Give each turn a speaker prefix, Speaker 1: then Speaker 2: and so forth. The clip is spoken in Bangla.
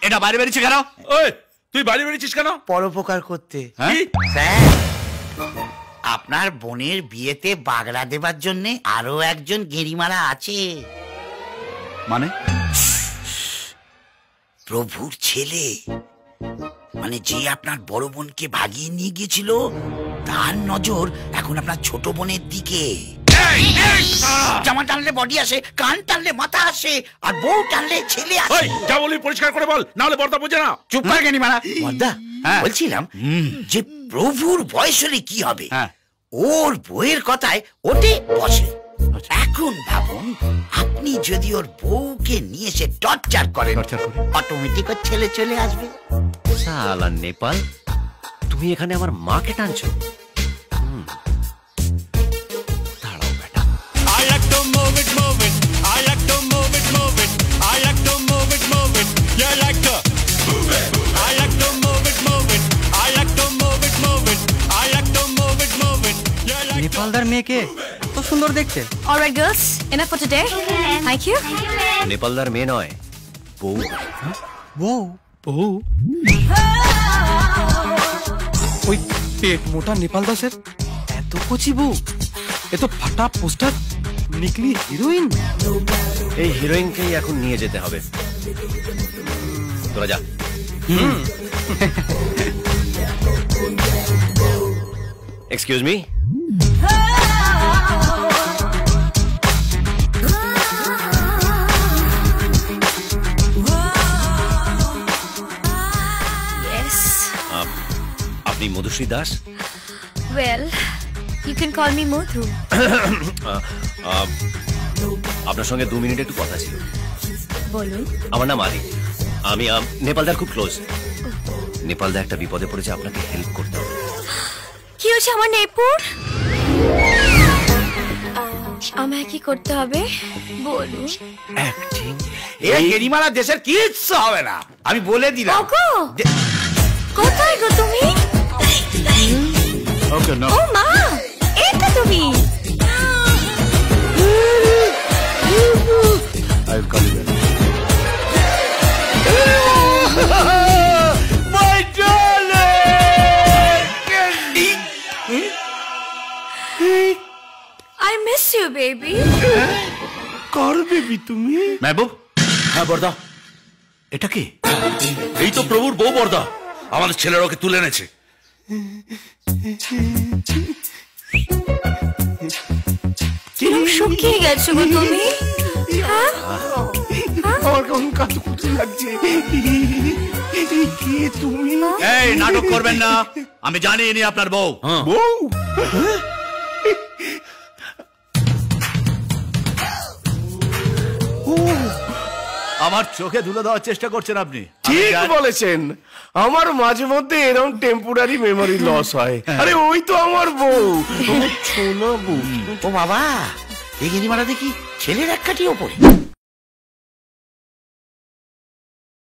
Speaker 1: এটা বাইরে বেরিয়েছে কেন?
Speaker 2: ওই তুই বাইরে বেরিয়েছিস কেন?
Speaker 3: পরোপকার করতে।
Speaker 1: স্যার,
Speaker 3: আপনার বোনের বিয়েতে বাগড়া দেবার জন্য আরো একজন গেরিমারা আছে।
Speaker 1: মানে?
Speaker 3: প্রভুর ছেলে, মানে যে আপনার বড় বোনকে ভাগিয়ে নিয়ে গিয়েছিল, তার নজর এখন আপনার ছোট বোনের দিকে। জামা টানলে বডি আসে, কান টানলে মাথা আসে, আর বউ টানলে ছেলে আসে।
Speaker 2: যা বলি পরিষ্কার করে বল, না হলে বর্দা বোঝে না।
Speaker 3: চুপ করে গেনিমারা। বর্দা, বলছিলাম যে প্রভুর বয়স হলে কি হবে, ওর বউয়ের কথায় ওঠে বসে। এখন ভাবুন, আপনি যদি ওর বউকে নিয়ে এসে টর্চার করেন, অটোমেটিক ওর ছেলে চলে আসবে।
Speaker 4: শালা নেপাল, তুমি এখানে আমার মাকে টানছো? দাঁড়াও বেটা।
Speaker 5: I like to move it, move it. I like to move it, move it. I like to move it, move it. You like to move it. I like to move it, move it. I like to move it, move it. I like to move it, move it.
Speaker 6: নেপালদার মেয়েকে কত সুন্দর দেখতে।
Speaker 7: Alright girls, enough for today. Thank you.
Speaker 4: নেপালদার মেয়ে নয়, বউ।
Speaker 6: বউ? বউ? ওই পেট মোটা নেপাল দাসের এত কচি বউ, এত ফাটা পোস্টার, নিকলি হিরোইন।
Speaker 4: এই হিরোইনকেই এখন নিয়ে যেতে হবে। তোরা যা। Excuse me. আপনি Madhushree Das?
Speaker 7: Well, you can call me Mothu.
Speaker 4: আপনার সঙ্গে 2 মিনিট একটু কথা ছিল।
Speaker 7: বলুন।
Speaker 4: আমার নাম আদি, আমি নেপালদার খুব ক্লোজ। নেপালদা একটা বিপদে পড়েছে, আপনাকে হেল্প করতে হবে।
Speaker 7: কি হচ্ছে আমার নেপুর? আমায় কি করতে হবে বলুন।
Speaker 4: অ্যাক্টিং।
Speaker 3: এই গেরিমারা দেশের কিচ্ছু হবে না, আমি বলে দিলাম।
Speaker 7: কোথায় গো তুমি?
Speaker 1: ওকে না।
Speaker 7: ও মা, এটা তুমি?
Speaker 1: I will call you back.
Speaker 3: My darling!
Speaker 7: I miss you, baby.
Speaker 3: Car baby তুমি?
Speaker 1: মেহবুব।
Speaker 2: হ্যাঁ বর্দা।
Speaker 1: এটা কি?
Speaker 2: এই তো প্রভুর বউ বর্দা, আমাদের ছেলের ওকে তুলে এনেছে।
Speaker 7: শুকিয়ে গেছো গো তুমি?
Speaker 3: আমার কেমন কাঁদকুচি লাগছে। কে তুমি?
Speaker 1: এই নাটক করবেন না, আমি জানি ইনি আপনার বউ।
Speaker 3: বউ?
Speaker 1: আমার চোখে ধুলো দেওয়ার চেষ্টা করছেন আপনি।
Speaker 3: ঠিক বলেছেন, আমার মাঝে মধ্যে এরকম টেম্পোরারি মেমোরি লস হয়। আরে ওই তো আমার বউ, সোনা বউ। ও বাবা, এই গেরিমারা দেখি ছেলের এক কাঠি ওপরে।